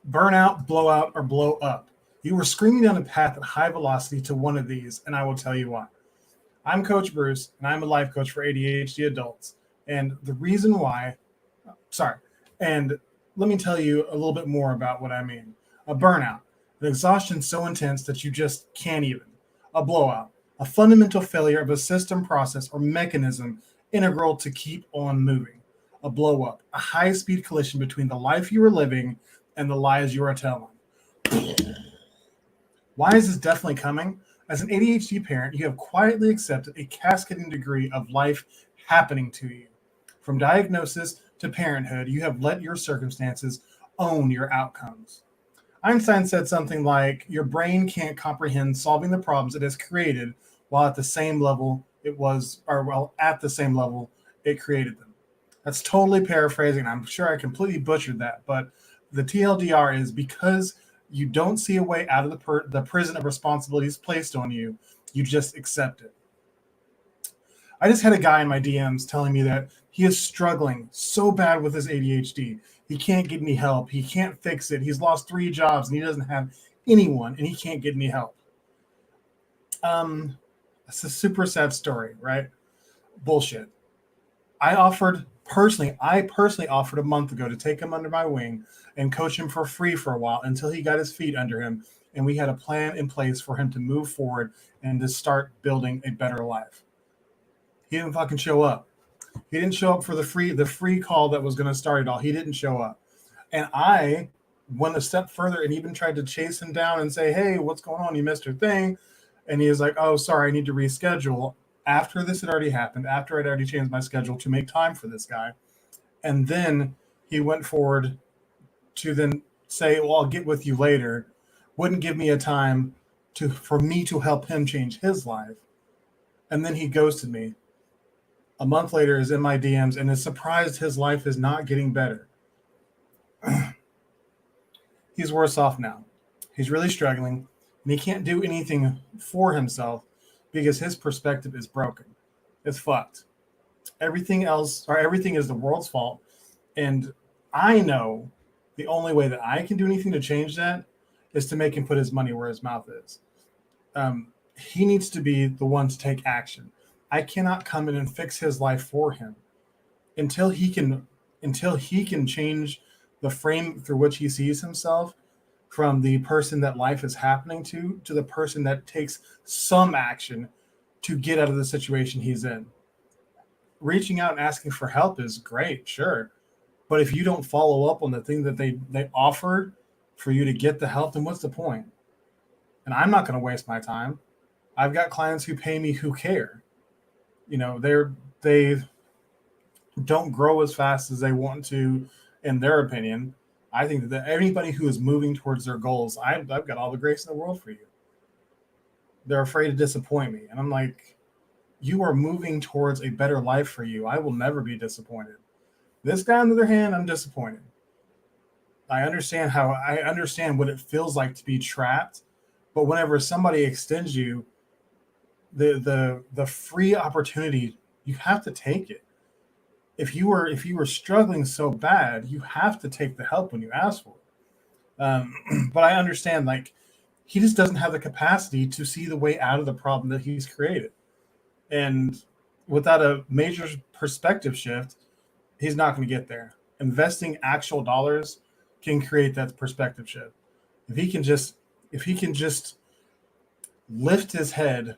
Burnout, blowout, or blow up. You were screaming down a path at high velocity to one of these, and I will tell you why. I'm Coach Bruce, and I'm a life coach for ADHD adults. And the reason why, sorry, and let me tell you a little bit more about what I mean. A burnout, an exhaustion so intense that you just can't even. A blowout, a fundamental failure of a system, process, or mechanism integral to keep on moving. A blow up, a high speed collision between the life you are living and the lies you are telling. Why is this definitely coming? As an ADHD parent, you have quietly accepted a cascading degree of life happening to you. From diagnosis to parenthood, you have let your circumstances own your outcomes. Einstein said something like, your brain can't comprehend solving the problems it has created while at the same level it was, or while at the same level it created them. That's totally paraphrasing. I'm sure I completely butchered that, but the TLDR is because you don't see a way out of the prison of responsibilities placed on you, you just accept it. I just had a guy in my DMs telling me that he is struggling so bad with his ADHD. He can't get any help. He can't fix it. He's lost 3 jobs and he doesn't have anyone and he can't get any help. It's a super sad story, right? Bullshit. I personally offered a month ago to take him under my wing and coach him for free for a while until he got his feet under him and we had a plan in place for him to move forward and to start building a better life. He didn't fucking show up. He didn't show up for the free call that was going to start it all. He didn't show up. And I went a step further and even tried to chase him down and say, hey, what's going on? You missed your thing. And he was like, oh, sorry, I need to reschedule. After this had already happened, after I'd already changed my schedule to make time for this guy. And then he went forward to then say, well, I'll get with you later. Wouldn't give me a time for me to help him change his life. And then he ghosted me. A month later is in my DMs and is surprised his life is not getting better. He's worse off now. He's really struggling and he can't do anything for himself because his perspective is broken. It's fucked. Everything is the world's fault. And I know the only way that I can do anything to change that is to make him put his money where his mouth is. He needs to be the one to take action. I cannot come in and fix his life for him until he can change the frame through which he sees himself from the person that life is happening to the person that takes some action to get out of the situation he's in. Reaching out and asking for help is great, sure. But if you don't follow up on the thing that they offer for you to get the help, then what's the point? And I'm not going to waste my time. I've got clients who pay me who care. You know, they don't grow as fast as they want to, in their opinion. I think that anybody who is moving towards their goals, I've got all the grace in the world for you. They're afraid to disappoint me. And I'm like, you are moving towards a better life for you. I will never be disappointed. This guy, on the other hand, I'm disappointed. I understand what it feels like to be trapped. But whenever somebody extends you the free opportunity, you have to take it. If you were struggling so bad, you have to take the help when you ask for it. But I understand, like, he just doesn't have the capacity to see the way out of the problem that he's created. And without a major perspective shift, he's not going to get there. Investing actual dollars can create that perspective shift. If he can just lift his head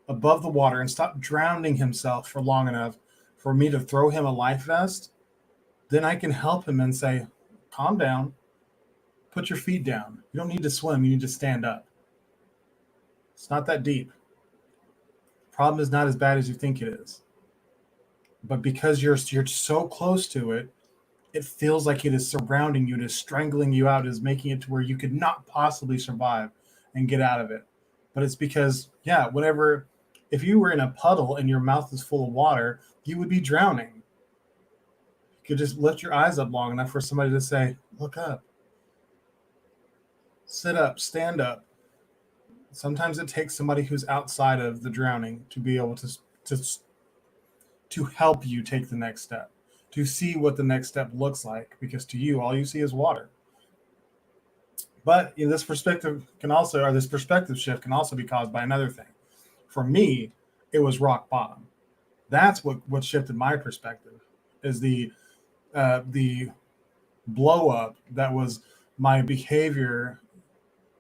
above the water and stop drowning himself for long enough for me to throw him a life vest, then I can help him and say, calm down, put your feet down. You don't need to swim, you need to stand up. It's not that deep. The problem is not as bad as you think it is. But because you're so close to it, it feels like it is surrounding you, it is strangling you out, it is making it to where you could not possibly survive and get out of it. But it's because, if you were in a puddle and your mouth is full of water, you would be drowning. You could just lift your eyes up long enough for somebody to say, look up, sit up, stand up. Sometimes it takes somebody who's outside of the drowning to be able to help you take the next step, to see what the next step looks like, because to you, all you see is water. But this perspective can also, or this perspective shift can also be caused by another thing. For me, it was rock bottom. That's what shifted my perspective. Is the blow up that was my behavior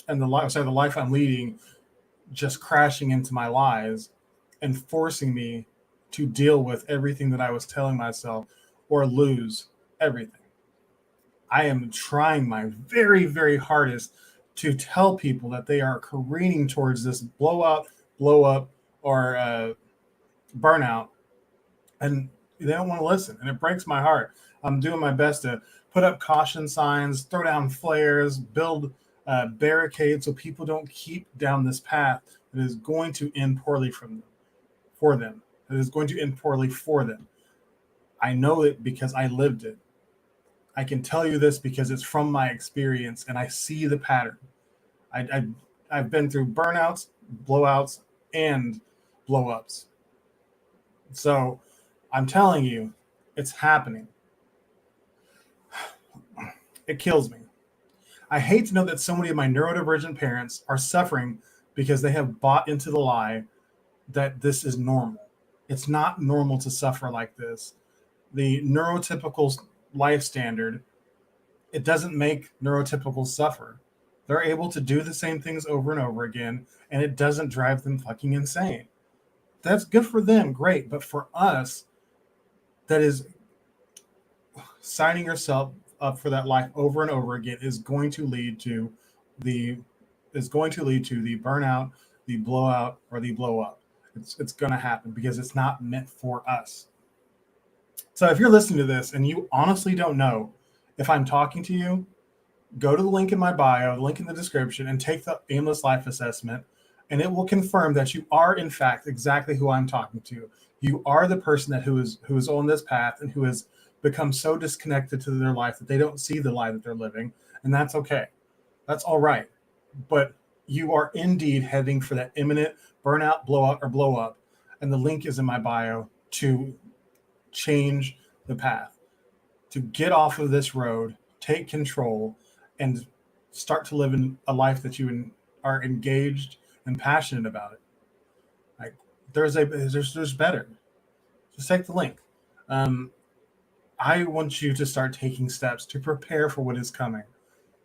and the life I'm leading, just crashing into my lies and forcing me to deal with everything that I was telling myself or lose everything. I am trying my very, very hardest to tell people that they are careening towards this blowout, blow up, or burnout, and they don't want to listen. And it breaks my heart. I'm doing my best to put up caution signs, throw down flares, build barricades so people don't keep down this path that is going to end poorly for them. That is going to end poorly for them. I know it because I lived it. I can tell you this because it's from my experience and I see the pattern. I've been through burnouts, blowouts, and blowups. So I'm telling you, it's happening. It kills me. I hate to know that so many of my neurodivergent parents are suffering because they have bought into the lie that this is normal. It's not normal to suffer like this. The neurotypical life standard, it doesn't make neurotypicals suffer. They're able to do the same things over and over again, and it doesn't drive them fucking insane. That's good for them, great. But for us, that is signing yourself up for that life over and over again is going to lead to the burnout, the blowout, or the blow up. It's going to happen because it's not meant for us. So if you're listening to this and you honestly don't know if I'm talking to you, go to the link in my bio, the link in the description, and take the aimless life assessment, and it will confirm that you are in fact exactly who I'm talking to. You are the person who is on this path and who has become so disconnected to their life that they don't see the life that they're living, and that's okay. That's all right. But you are indeed heading for that imminent burnout, blowout, or blow up, and the link is in my bio to change the path, to get off of this road, take control, and start to live in a life that you are engaged and passionate about it. Like there's better. Just take the link. I want you to start taking steps to prepare for what is coming,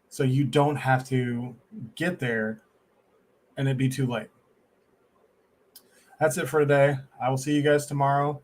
so you don't have to get there and it be too late. That's it for today. I will see you guys tomorrow.